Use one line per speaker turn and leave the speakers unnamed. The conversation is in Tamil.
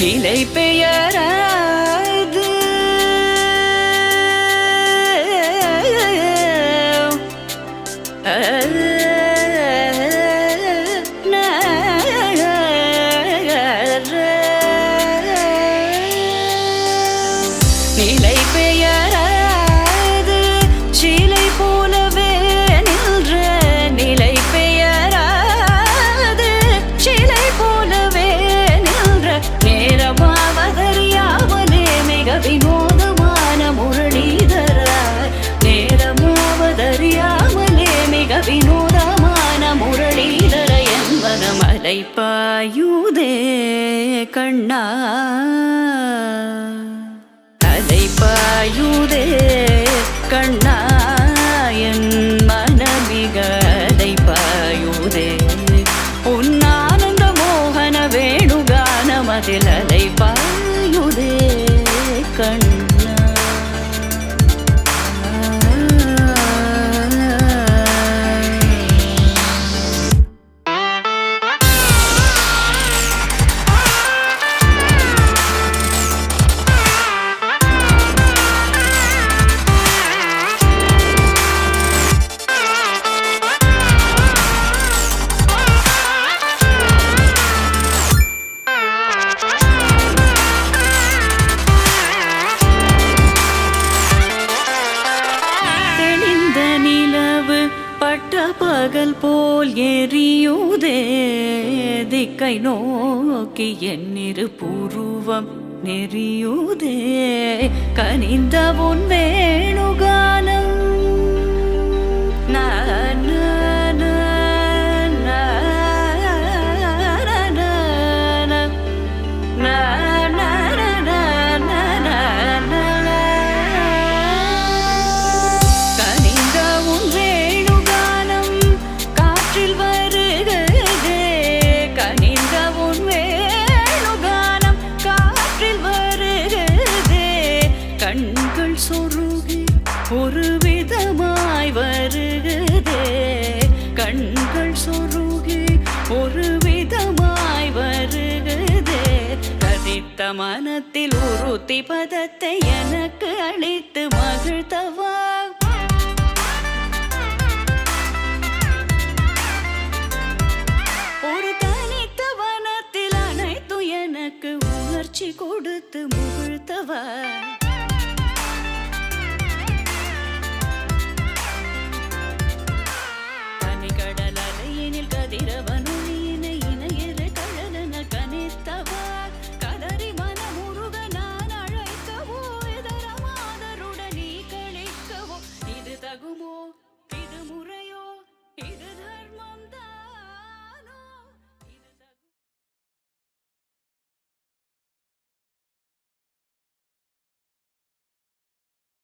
நிலை பெயராது நிலை பெயராது சிலை போலவே நின்ற நிலை பெயராது சிலை போலவே நின்ற நேரமாவதறியாமலே மிக வினோதமான முரளிதரா நேரமாவதறியாமலே மிக வினோதமான முரளிதர என்பன மலை பாயுதே கண்ணா பாயுதே கண்ணா என் மனமிக அலை பாயுதே உன் ஆனந்த மோகன வேணுகானமதில் அலை பாயுதே கண்ணா பகல் போல் எரியுதே திக்கை நோக்கி என்னிரு புருவம் நெறியுதே கனிந்த உன் வேணுகானம் கண்கள் சொருகி ஒரு விதமாய் வருகுதே கண்கள் சொருகி ஒரு விதமாய் வருகுதே கதித்த மனத்தில் உறுத்தி பதத்தை எனக்கு அளித்து மகிழ்த்தவா ஒரு தனித்த வனத்தில் அனைத்தும் எனக்கு உணர்ச்சி கொடுத்து முகிழ்த்தவா